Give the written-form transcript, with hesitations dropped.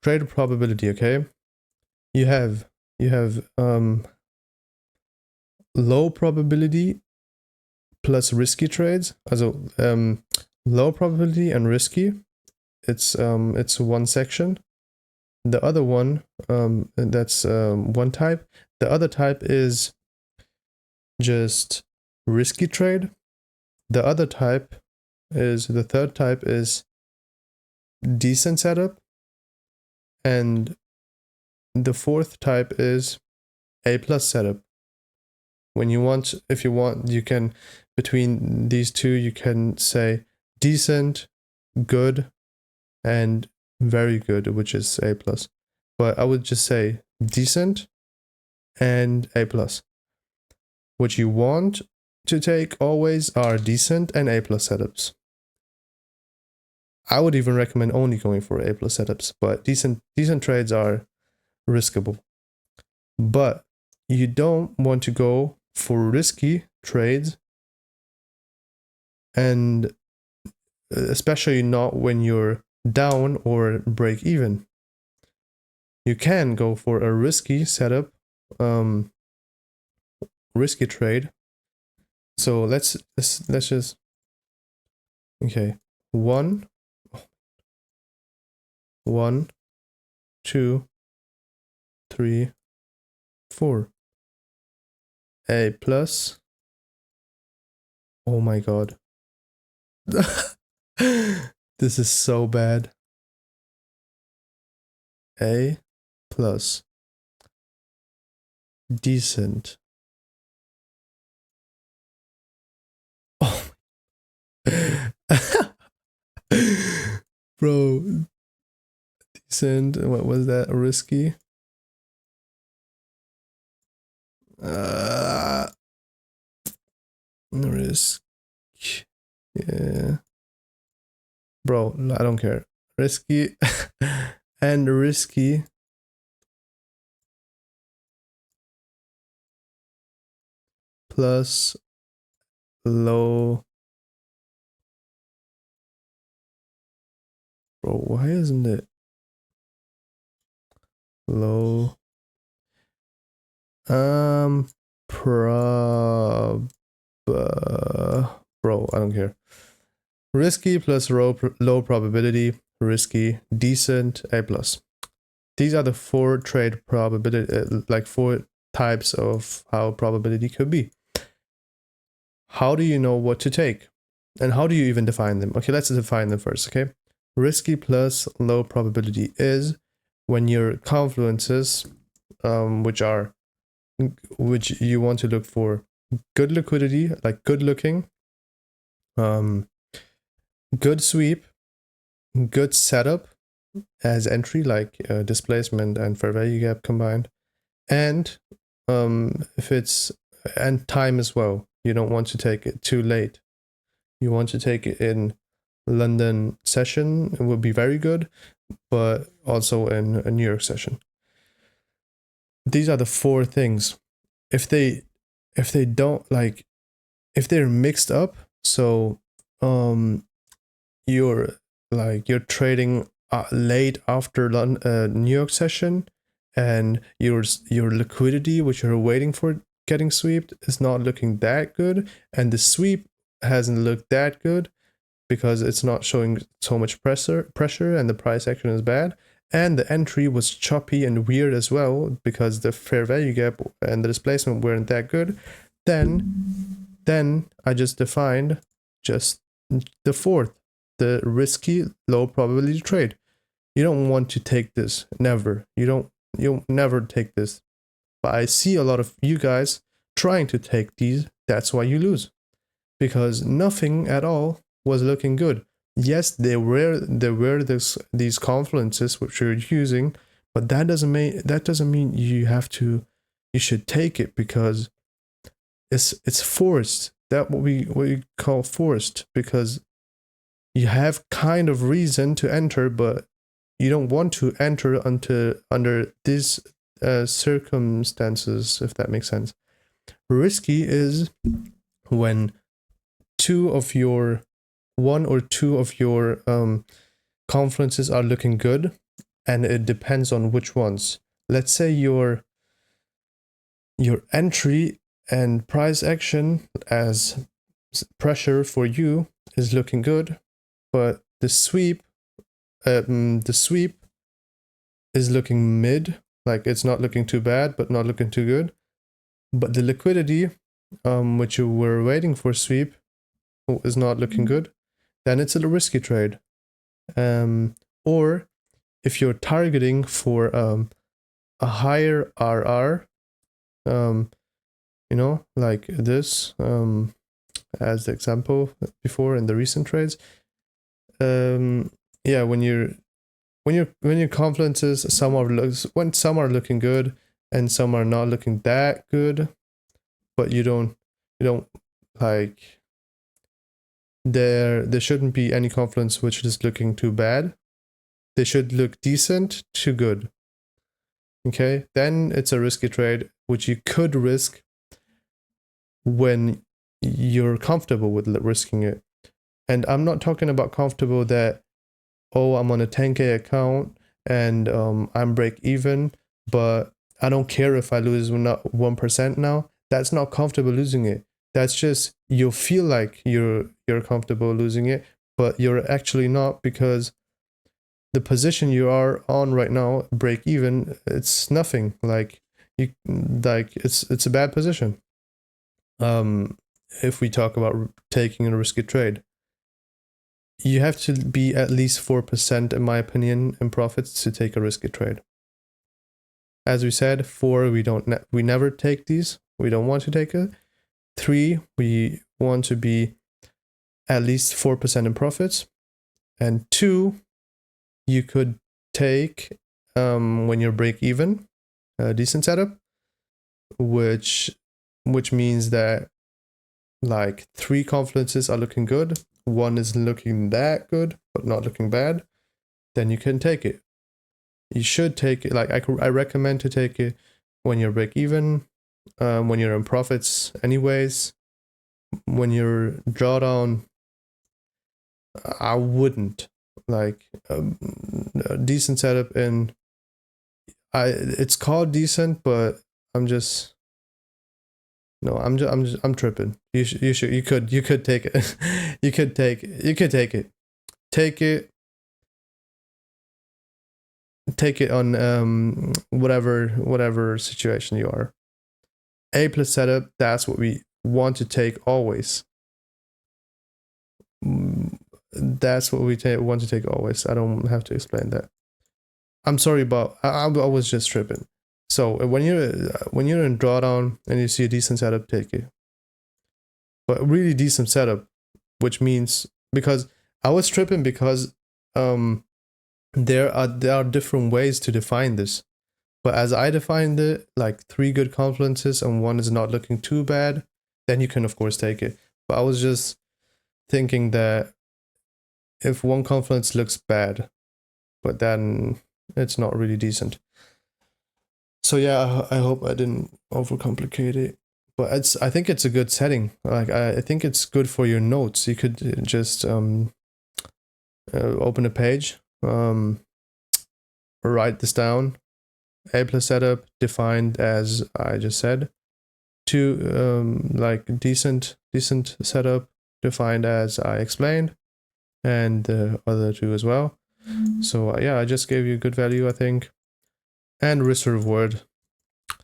trade probability, okay? You have low probability plus risky trades. Also low probability and risky. It's one section. The other one, that's one type. The other type is just risky trade. The other type is, the third type is decent setup. And the fourth type is A+ setup. When you want, if you want, you can, between these two, you can say decent, good, and very good, which is A+. But I would just say decent and A+. What you want to take always are decent and A+ setups. I would even recommend only going for A+ setups, but decent trades are riskable. But you don't want to go for risky trades, and especially not when you're down or break even. You can go for a risky setup, risky trade. So let's just, okay, 1, 2, 3, 4. A+. Oh my god. This is so bad. A+. Decent. Oh. Bro. Decent. What was that? Risky? Risk. Yeah. Bro, I don't care. Risky and risky plus low. Bro, why isn't it low? Bro, I don't care. Risky plus low probability, risky, decent, A+. These are the 4 trade probability, like 4 types of how probability could be. How do you know what to take? And how do you even define them? Okay, let's define them first, okay? Risky plus low probability is when your confluences, which you want to look for good liquidity, like good looking, good sweep, good setup as entry, like displacement and fair value gap combined, and if it's, and time as well. You don't want to take it too late. You want to take it in London session, it would be very good, but also in a New York session. These are the 4 things. If they don't, like, if they're mixed up, so you're trading late after New York session, and your liquidity, which you're waiting for getting swept, is not looking that good, and the sweep hasn't looked that good because it's not showing so much pressure, and the price action is bad, and the entry was choppy and weird as well because the fair value gap and the displacement weren't that good, then I just defined just the 4th, the risky low probability trade. You don't want to take this, never. You'll never take this. But I see a lot of you guys trying to take these. That's why you lose, because nothing at all was looking good. Yes, there were these confluences which you're using, but that doesn't mean you should take it, because it's forced. That what we call forced, because you have kind of reason to enter, but you don't want to enter under these circumstances, if that makes sense. Risky is when one or two of your confluences are looking good, and it depends on which ones. Let's say your entry and price action as pressure for you is looking good, but the sweep is looking mid, like it's not looking too bad but not looking too good. But the liquidity, which you were waiting for sweep, is not looking good, then it's a risky trade. Or if you're targeting for a higher RR, like this, as the example before in the recent trades, when your confidences, some are looking good and some are not looking that good, but you don't like, there shouldn't be any confidence which is looking too bad. They should look decent to good. Okay, then it's a risky trade which you could risk when you're comfortable with risking it. And I'm not talking about comfortable that, oh, I'm on a 10K account and I'm break even, but I don't care if I lose not 1% now. That's not comfortable losing it. That's just, you feel like you're comfortable losing it, but you're actually not, because the position you are on right now, break even, it's nothing. Like it's a bad position. If we talk about taking a risky trade, you have to be at least 4%, in my opinion, in profits to take a risky trade. As we said, 4, we never take these. We don't want to take it. 3, we want to be at least 4% in profits. And 2, you could take when you're break even, a decent setup, which means that like 3 confidences are looking good, 1 is looking that good but not looking bad, then you can take it. You should take it, like I recommend to take it when you're break even, when you're in profits anyways. When you're drawdown, I wouldn't. Like a decent setup, and it's called decent, but I'm tripping. You could take it. you could take it. Take it on whatever situation you are. A+ setup, that's what we want to take always. That's what we want to take always. I don't have to explain that. I'm sorry, but I was just tripping. So when you're in drawdown and you see a decent setup, take it. But really decent setup, which means, because I was tripping because there are different ways to define this. But as I defined it, like 3 good confidences and 1 is not looking too bad, then you can of course take it. But I was just thinking that if 1 confidence looks bad, but then it's not really decent. So yeah, I hope I didn't overcomplicate it. But I think it's a good setting. Like I think it's good for your notes. You could just open a page, write this down. A+ setup defined as I just said. 2, like decent setup defined as I explained, and the other 2 as well. So yeah, I just gave you good value, I think. And risk reward,